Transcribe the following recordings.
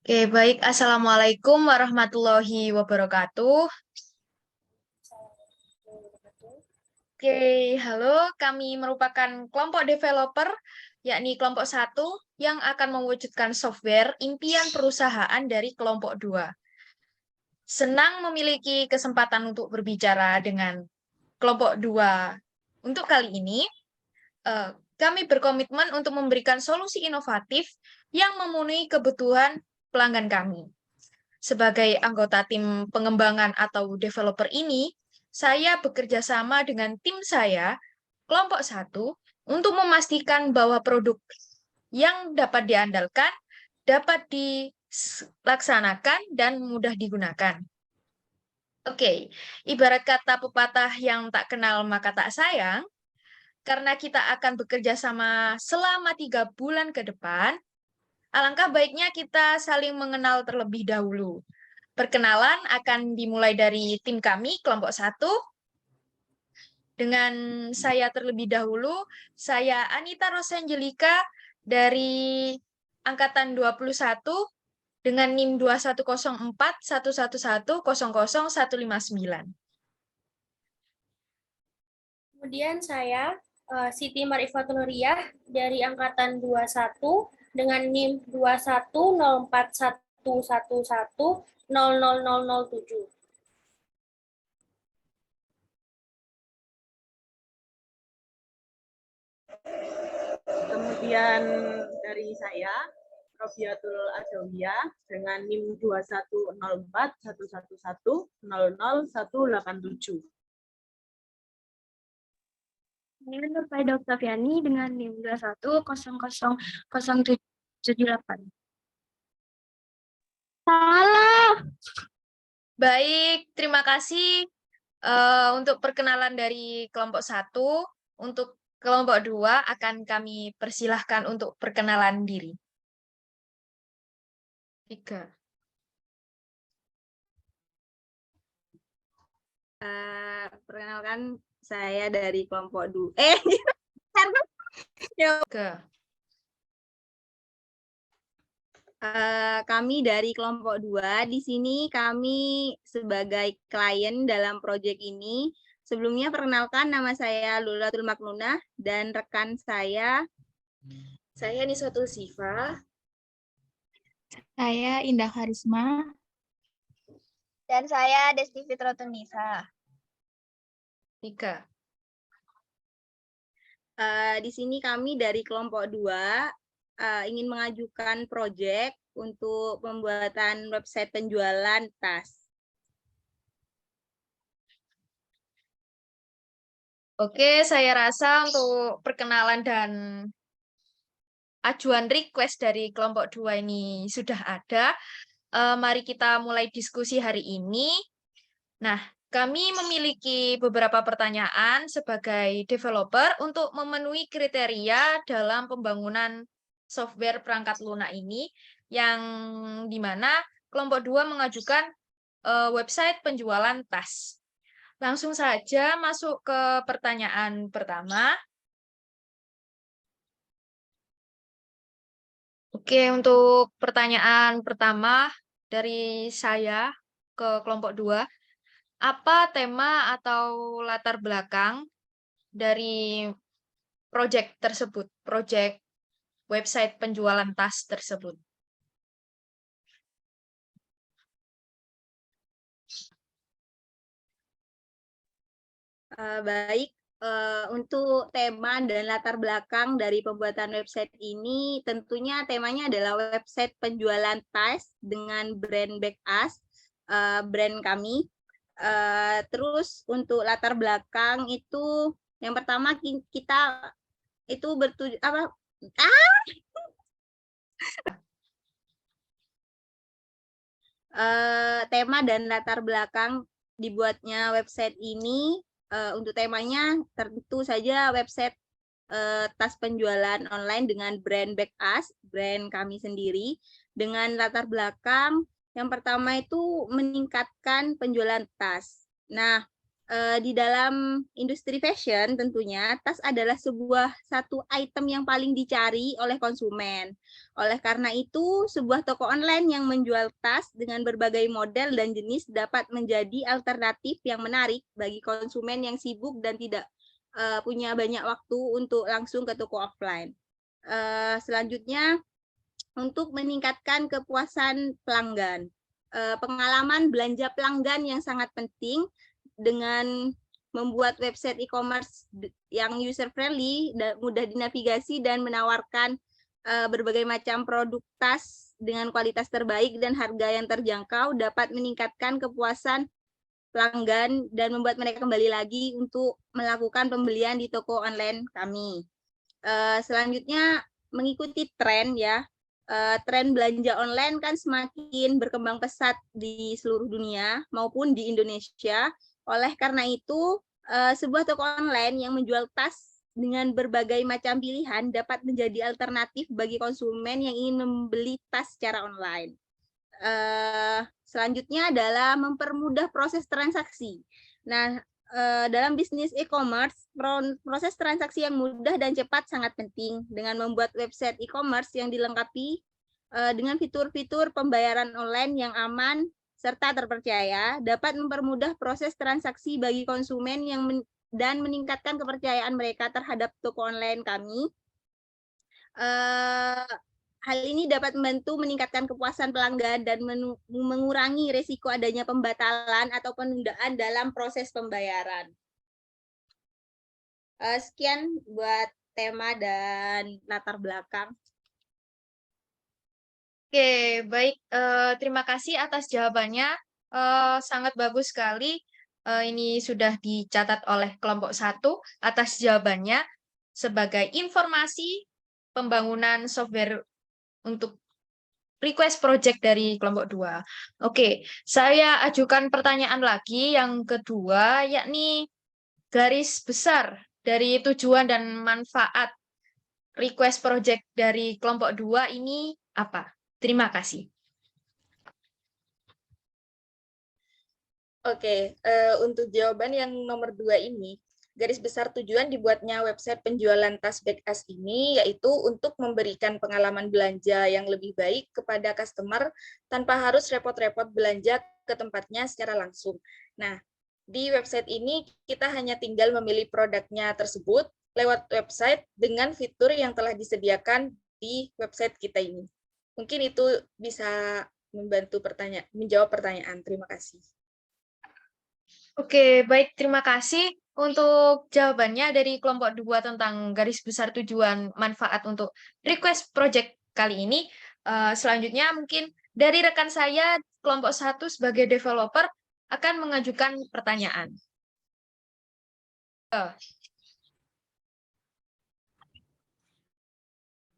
Oke, baik. Assalamualaikum warahmatullahi wabarakatuh. Oke, halo. Kami merupakan kelompok developer, yakni kelompok satu, yang akan mewujudkan software impian perusahaan dari kelompok dua. Senang memiliki kesempatan untuk berbicara dengan kelompok dua. Untuk kali ini, eh, kami berkomitmen untuk memberikan solusi inovatif yang memenuhi kebutuhan pelanggan kami. Sebagai anggota tim pengembangan atau developer ini, saya bekerja sama dengan tim saya, kelompok satu, untuk memastikan bahwa produk yang dapat diandalkan dapat dilaksanakan dan mudah digunakan. Oke, ibarat kata pepatah yang tak kenal maka tak sayang, karena kita akan bekerja sama selama 3 bulan ke depan, alangkah baiknya kita saling mengenal terlebih dahulu. Perkenalan akan dimulai dari tim kami, kelompok satu. Dengan saya terlebih dahulu, saya Anita Rosangelika dari Angkatan 21 dengan NIM 210411100159. Kemudian saya Siti Marifatul Nuriyah dari angkatan 21 dengan NIM 210411100007. Kemudian dari saya, Robiatul Adawiyah dengan NIM 210411100187. Saya Nurfaida Oktaviani dengan NIM 21000778. Salah. Baik, terima kasih untuk perkenalan dari kelompok satu. Untuk kelompok dua akan kami persilahkan untuk perkenalan diri. 3. Perkenalkan, saya dari kelompok dua. Kami dari kelompok 2. Di sini kami sebagai klien dalam proyek ini. Sebelumnya perkenalkan, nama saya Lulatul Maknunah dan rekan saya Niswatul Sifa. Saya Indah Karisma. Dan saya Desti Fitrotun Nisa. 3. Di sini kami dari kelompok 2 ingin mengajukan proyek untuk pembuatan website penjualan tas. Oke, saya rasa untuk perkenalan dan ajuan request dari kelompok 2 ini sudah ada. Mari kita mulai diskusi hari ini. Nah, kami memiliki beberapa pertanyaan sebagai developer untuk memenuhi kriteria dalam pembangunan software perangkat lunak ini, yang dimana kelompok 2 mengajukan website penjualan tas. Langsung saja masuk ke pertanyaan pertama. Oke, untuk pertanyaan pertama dari saya ke kelompok 2, apa tema atau latar belakang dari proyek tersebut, proyek website penjualan tas tersebut? Baik, untuk tema dan latar belakang dari pembuatan website ini, tentunya temanya adalah website penjualan tas dengan brand Backas, brand kami. Terus untuk latar belakang itu, yang pertama kita itu bertujuan apa? Tema dan latar belakang dibuatnya website ini. Untuk temanya tentu saja website tas penjualan online dengan brand Backas, brand kami sendiri, dengan latar belakang yang pertama itu meningkatkan penjualan tas. Nah, Di dalam industri fashion tentunya tas adalah satu item yang paling dicari oleh konsumen. Oleh karena itu, sebuah toko online yang menjual tas dengan berbagai model dan jenis dapat menjadi alternatif yang menarik bagi konsumen yang sibuk dan tidak punya banyak waktu untuk langsung ke toko offline. Selanjutnya, untuk meningkatkan kepuasan pelanggan. Pengalaman belanja pelanggan yang sangat penting dengan membuat website e-commerce yang user-friendly, mudah dinavigasi, dan menawarkan berbagai macam produk tas dengan kualitas terbaik dan harga yang terjangkau dapat meningkatkan kepuasan pelanggan dan membuat mereka kembali lagi untuk melakukan pembelian di toko online kami. Selanjutnya, mengikuti tren ya. Tren belanja online kan semakin berkembang pesat di seluruh dunia maupun di Indonesia. Oleh karena itu, sebuah toko online yang menjual tas dengan berbagai macam pilihan dapat menjadi alternatif bagi konsumen yang ingin membeli tas secara online. Selanjutnya adalah mempermudah proses transaksi. Nah, dalam bisnis e-commerce, proses transaksi yang mudah dan cepat sangat penting. Dengan membuat website e-commerce yang dilengkapi dengan fitur-fitur pembayaran online yang aman serta terpercaya, dapat mempermudah proses transaksi bagi konsumen dan meningkatkan kepercayaan mereka terhadap toko online kami. Hal ini dapat membantu meningkatkan kepuasan pelanggan dan mengurangi risiko adanya pembatalan atau penundaan dalam proses pembayaran. Sekian buat tema dan latar belakang. Oke, baik. Terima kasih atas jawabannya. Sangat bagus sekali. Ini sudah dicatat oleh kelompok 1 atas jawabannya sebagai informasi pembangunan software untuk request project dari kelompok 2. Oke, saya ajukan pertanyaan lagi yang kedua, yakni garis besar dari tujuan dan manfaat request project dari kelompok 2 ini apa? Terima kasih. Oke, untuk jawaban yang nomor 2 ini, garis besar tujuan dibuatnya website penjualan tas Backas ini yaitu untuk memberikan pengalaman belanja yang lebih baik kepada customer tanpa harus repot-repot belanja ke tempatnya secara langsung. Nah, di website ini kita hanya tinggal memilih produknya tersebut lewat website dengan fitur yang telah disediakan di website kita ini. Mungkin itu bisa membantu menjawab pertanyaan. Terima kasih. Oke, baik. Terima kasih untuk jawabannya dari kelompok 2 tentang garis besar tujuan manfaat untuk request project kali ini. Selanjutnya mungkin dari rekan saya, kelompok 1 sebagai developer akan mengajukan pertanyaan.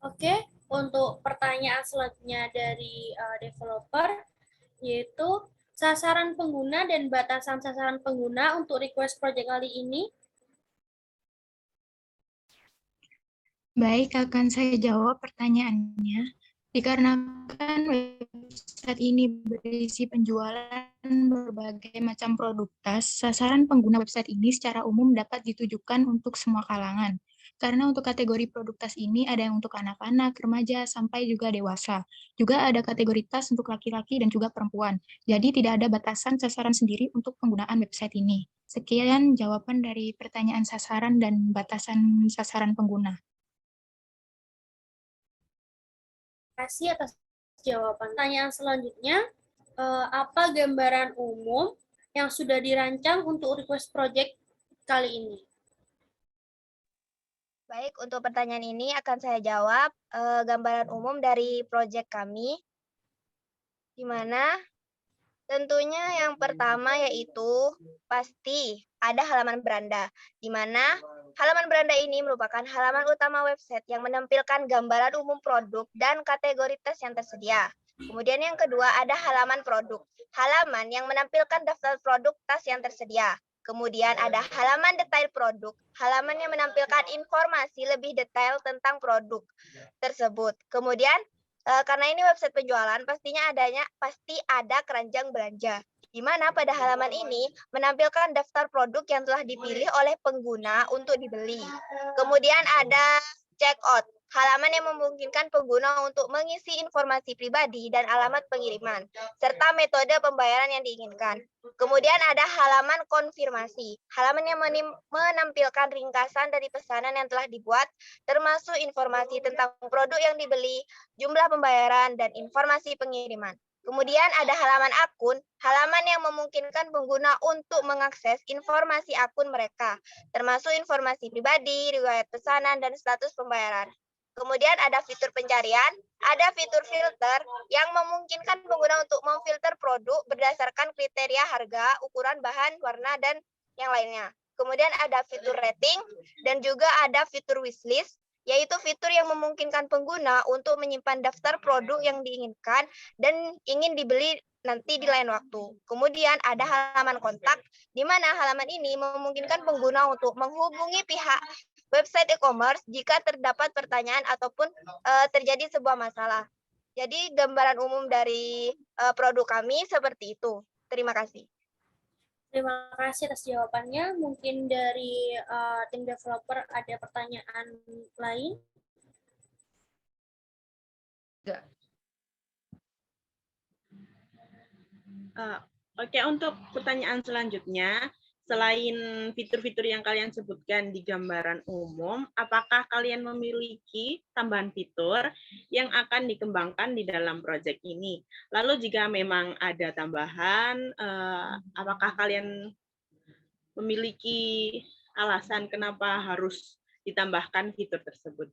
Oke, untuk pertanyaan selanjutnya dari developer, yaitu sasaran pengguna dan batasan sasaran pengguna untuk request project kali ini. Baik, akan saya jawab pertanyaannya. Dikarenakan website ini berisi penjualan berbagai macam produk tas, sasaran pengguna website ini secara umum dapat ditujukan untuk semua kalangan. Karena untuk kategori produk tas ini ada yang untuk anak-anak, remaja, sampai juga dewasa. Juga ada kategori tas untuk laki-laki dan juga perempuan. Jadi tidak ada batasan sasaran sendiri untuk penggunaan website ini. Sekian jawaban dari pertanyaan sasaran dan batasan sasaran pengguna. Terima kasih atas jawaban. Pertanyaan selanjutnya, apa gambaran umum yang sudah dirancang untuk request project kali ini? Baik, untuk pertanyaan ini akan saya jawab gambaran umum dari proyek kami, di mana tentunya yang pertama yaitu pasti ada halaman beranda, di mana halaman beranda ini merupakan halaman utama website yang menampilkan gambaran umum produk dan kategori tes yang tersedia. Kemudian yang kedua ada halaman produk, halaman yang menampilkan daftar produk tas yang tersedia. Kemudian ada halaman detail produk, halaman yang menampilkan informasi lebih detail tentang produk tersebut. Kemudian Karena ini website penjualan, pasti ada keranjang belanja. Di mana pada halaman ini menampilkan daftar produk yang telah dipilih oleh pengguna untuk dibeli. Kemudian ada checkout, halaman yang memungkinkan pengguna untuk mengisi informasi pribadi dan alamat pengiriman, serta metode pembayaran yang diinginkan. Kemudian ada halaman konfirmasi, halaman yang menampilkan ringkasan dari pesanan yang telah dibuat, termasuk informasi tentang produk yang dibeli, jumlah pembayaran, dan informasi pengiriman. Kemudian ada halaman akun, halaman yang memungkinkan pengguna untuk mengakses informasi akun mereka, termasuk informasi pribadi, riwayat pesanan, dan status pembayaran. Kemudian ada fitur pencarian, ada fitur filter yang memungkinkan pengguna untuk memfilter produk berdasarkan kriteria harga, ukuran bahan, warna, dan yang lainnya. Kemudian ada fitur rating dan juga ada fitur wishlist, yaitu fitur yang memungkinkan pengguna untuk menyimpan daftar produk yang diinginkan dan ingin dibeli nanti di lain waktu. Kemudian ada halaman kontak, di mana halaman ini memungkinkan pengguna untuk menghubungi pihak website e-commerce jika terdapat pertanyaan ataupun terjadi sebuah masalah. Jadi gambaran umum dari produk kami seperti itu. Terima kasih. Terima kasih atas jawabannya. Mungkin dari tim developer ada pertanyaan lain? Enggak. Oke, untuk pertanyaan selanjutnya, selain fitur-fitur yang kalian sebutkan di gambaran umum, apakah kalian memiliki tambahan fitur yang akan dikembangkan di dalam proyek ini? Lalu jika memang ada tambahan, apakah kalian memiliki alasan kenapa harus ditambahkan fitur tersebut?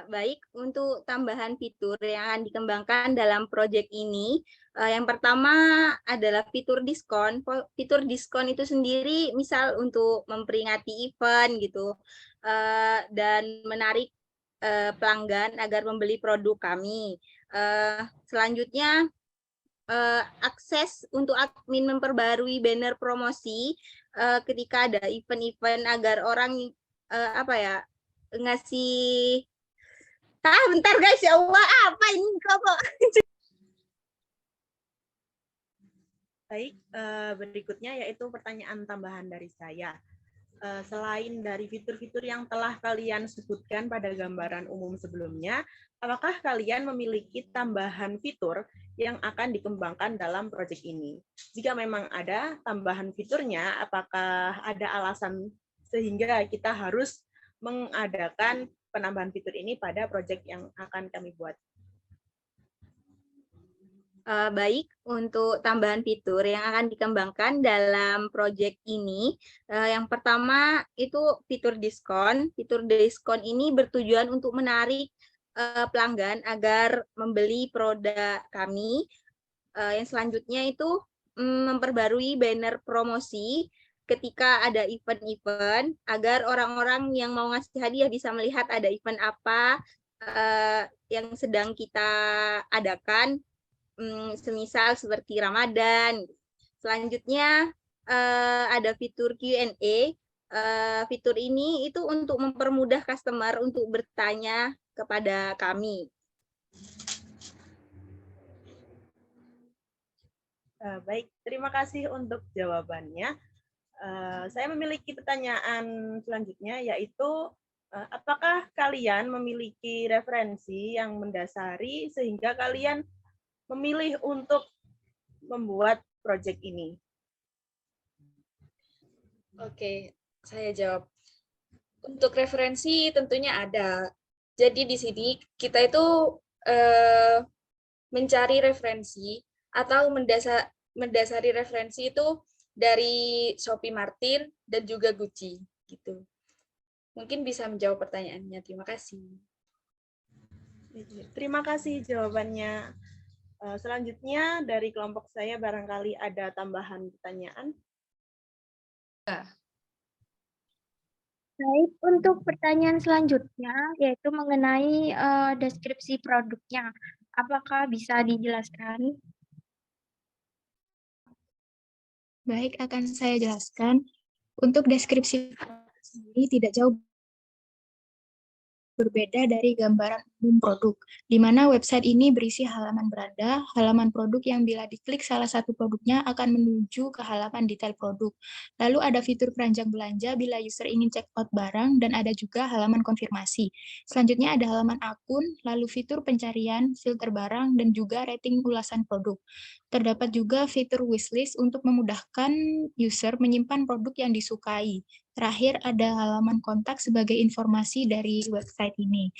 Baik, untuk tambahan fitur yang akan dikembangkan dalam proyek ini, yang pertama adalah fitur diskon. Fitur diskon itu sendiri misal untuk memperingati event gitu, dan menarik pelanggan agar membeli produk kami. Selanjutnya, akses untuk admin memperbarui banner promosi ketika ada event-event agar orang ngasih bentar guys, ya Allah, apa ini kok? Baik, berikutnya yaitu pertanyaan tambahan dari saya. Selain dari fitur-fitur yang telah kalian sebutkan pada gambaran umum sebelumnya, apakah kalian memiliki tambahan fitur yang akan dikembangkan dalam proyek ini? Jika memang ada tambahan fiturnya, apakah ada alasan sehingga kita harus mengadakan penambahan fitur ini pada proyek yang akan kami buat? Baik, untuk tambahan fitur yang akan dikembangkan dalam proyek ini, yang pertama itu fitur diskon. Fitur diskon ini bertujuan untuk menarik pelanggan agar membeli produk kami. Yang selanjutnya itu memperbarui banner promosi ketika ada event-event agar orang-orang yang mau ngasih hadiah bisa melihat ada event apa yang sedang kita adakan, semisal seperti Ramadan. Selanjutnya ada fitur Q&A. Fitur ini itu untuk mempermudah customer untuk bertanya kepada kami. Baik, terima kasih untuk jawabannya. Saya memiliki pertanyaan selanjutnya, yaitu apakah kalian memiliki referensi yang mendasari sehingga kalian memilih untuk membuat proyek ini? Oke, saya jawab. Untuk referensi tentunya ada. Jadi di sini kita itu mencari referensi atau mendasari referensi itu dari Shopee Martin dan juga Gucci gitu. Mungkin bisa menjawab pertanyaannya. Terima kasih. Terima kasih jawabannya. Selanjutnya dari kelompok saya barangkali ada tambahan pertanyaan. Baik, untuk pertanyaan selanjutnya yaitu mengenai deskripsi produknya. Apakah bisa dijelaskan? Baik, akan saya jelaskan. Untuk deskripsi ini tidak jauh berbeda dari gambaran umum produk, di mana website ini berisi halaman beranda, halaman produk yang bila diklik salah satu produknya akan menuju ke halaman detail produk. Lalu ada fitur keranjang belanja bila user ingin check out barang, dan ada juga halaman konfirmasi. Selanjutnya ada halaman akun, lalu fitur pencarian, filter barang, dan juga rating ulasan produk. Terdapat juga fitur wishlist untuk memudahkan user menyimpan produk yang disukai. Terakhir, ada halaman kontak sebagai informasi dari website ini,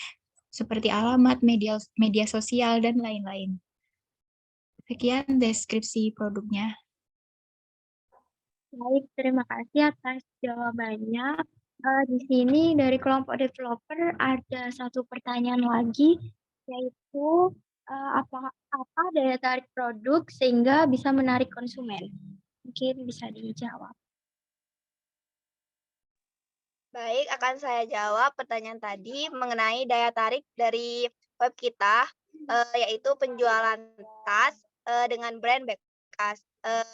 seperti alamat, media sosial, dan lain-lain. Sekian deskripsi produknya. Baik, terima kasih atas jawabannya. Di sini dari kelompok developer ada satu pertanyaan lagi, yaitu apa daya tarik produk sehingga bisa menarik konsumen? Mungkin bisa dijawab. Baik, akan saya jawab pertanyaan tadi mengenai daya tarik dari web kita, yaitu penjualan tas dengan brand bekas.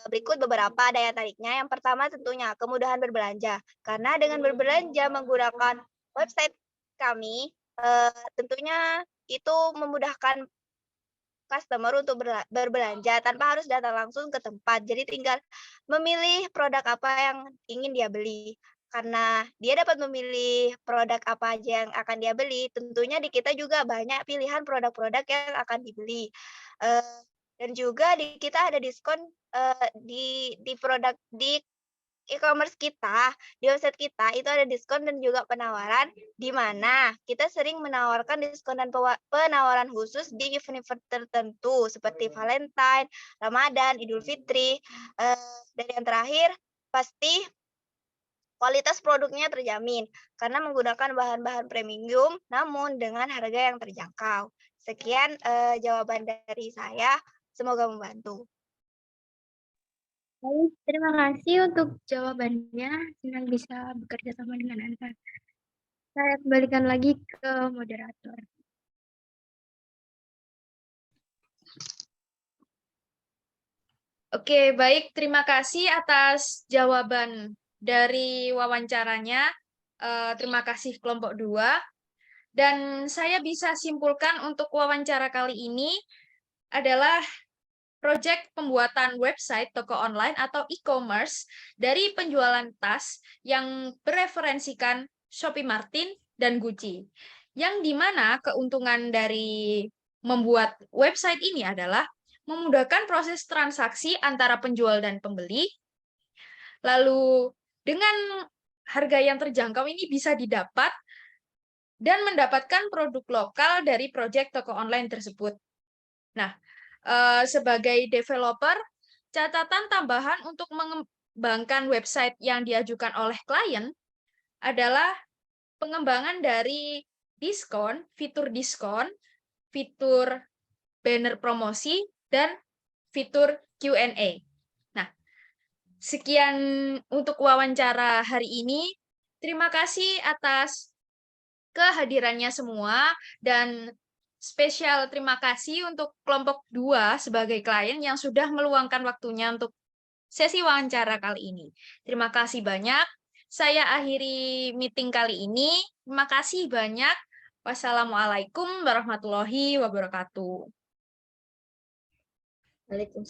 Berikut beberapa daya tariknya. Yang pertama tentunya kemudahan berbelanja. Karena dengan berbelanja menggunakan website kami, tentunya itu memudahkan customer untuk berbelanja tanpa harus datang langsung ke tempat. Jadi tinggal memilih produk apa yang ingin dia beli. Karena dia dapat memilih produk apa aja yang akan dia beli, tentunya di kita juga banyak pilihan produk-produk yang akan dibeli. Dan juga di kita ada diskon di produk di e-commerce kita, di website kita itu ada diskon dan juga penawaran, di mana kita sering menawarkan diskon dan penawaran khusus di event-event tertentu seperti Valentine, Ramadan, Idul Fitri. Dan yang terakhir, pasti kualitas produknya terjamin karena menggunakan bahan-bahan premium namun dengan harga yang terjangkau. Sekian jawaban dari saya, semoga membantu. Baik, terima kasih untuk jawabannya. Senang bisa bekerja sama dengan Anda. Saya kembalikan lagi ke moderator. Oke, baik. Terima kasih atas jawaban dari wawancaranya. Terima kasih kelompok 2. Dan saya bisa simpulkan untuk wawancara kali ini adalah proyek pembuatan website toko online atau e-commerce dari penjualan tas yang bereferensikan Shopee Martin dan Gucci. Yang dimana keuntungan dari membuat website ini adalah memudahkan proses transaksi antara penjual dan pembeli. Lalu dengan harga yang terjangkau ini bisa didapat dan mendapatkan produk lokal dari proyek toko online tersebut. Nah, sebagai developer, catatan tambahan untuk mengembangkan website yang diajukan oleh klien adalah pengembangan dari diskon, fitur banner promosi, dan fitur Q&A. Nah, sekian untuk wawancara hari ini. Terima kasih atas kehadirannya semua, dan spesial terima kasih untuk kelompok 2 sebagai klien yang sudah meluangkan waktunya untuk sesi wawancara kali ini. Terima kasih banyak. Saya akhiri meeting kali ini. Terima kasih banyak. Wassalamualaikum warahmatullahi wabarakatuh. Waalaikumsalam.